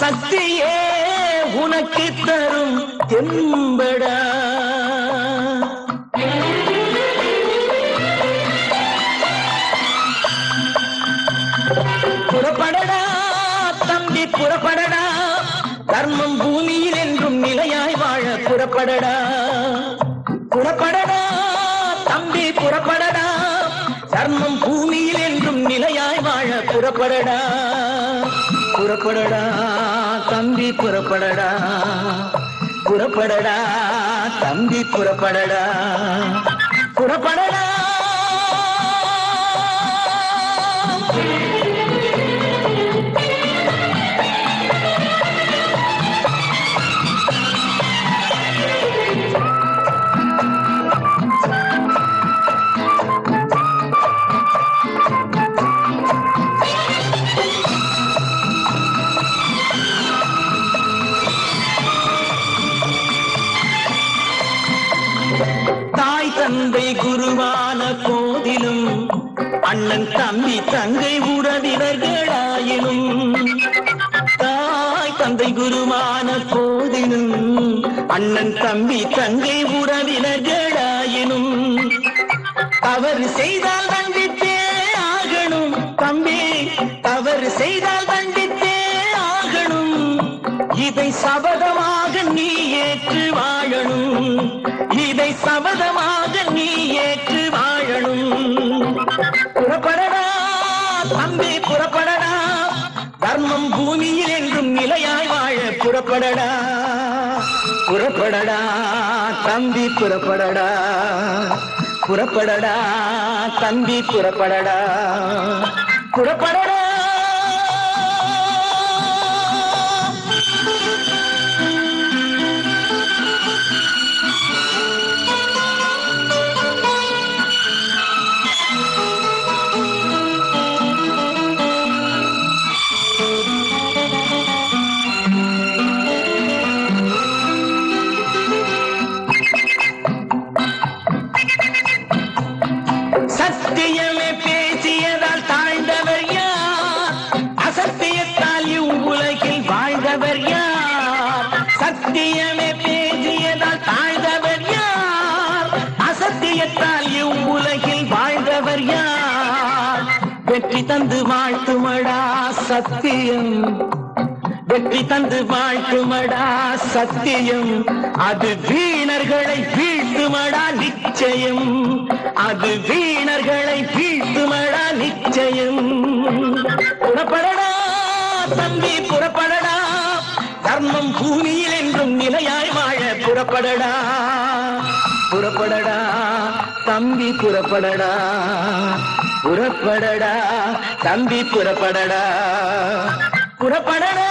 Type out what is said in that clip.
சக்தியே உனக்கு தரும் தெம்படா. புறப்படடா தம்பி புறப்படடா, தர்மம் பூமியில் என்றும் நிலையாய் வாழ புறப்படடா. புறப்படடா தம்பி புறப்படடா, தர்மம் பூமியில் என்றும் நிலையாய் வாழ புறப்படடா. புறப்படடா தம்பி புறப்படடா, புறப்படடா தம்பி புறப்படடா. புறப்படடா தாய் தந்தை குருவான போதிலும் அண்ணன் தம்பி தங்கை உறவினர்களாயினும், தாய் தந்தை குருவான போதிலும் அண்ணன் தம்பி தங்கை உறவினர்களாயினும், தவறு செய்தால் தண்டித்தே ஆகணும் தம்பி, தவறு செய்தால் தண்டித்தே ஆகணும். இதை சபதமாக நீ ஏற்று வாழணும், இதை சபதமாக நீ ஏற்று வாழணும். புறப்படடா தம்பி புறப்படடா, தர்மம் பூமியில் என்றும் நிலையாய் வாழ புறப்படடா. புறப்படடா தம்பி புறப்படடா, புறப்படடா தம்பி புறப்படடா. புறப்படடா சத்தியமே பேசியதால் தாழ்ந்தவர் யார், அசத்தியத்தால் இவ்வுலகில் வாழ்ந்தவர் யார். சத்தியமே பேசியதால் தாழ்ந்தவர் யார், அசத்தியத்தால் இவ்வுலகில் வாழ்ந்தவர் யார். வெற்றி தந்து வாழ்த்துமடா சத்தியம், வெற்றி தந்து வாழ்த்துமடா சத்தியம், அது வீணர்களை வீழ்த்துமடா நிச்சயம், அது வீணர்களை வீழ்த்துமடா நிச்சயம். புறப்படடா தம்பி புறப்படடா, தர்மம் பூமியில் என்றும் நிலையாய் வாழ புறப்படடா. புறப்படடா தம்பி புறப்படடா, புறப்படடா தம்பி புறப்படடா. புறப்படடா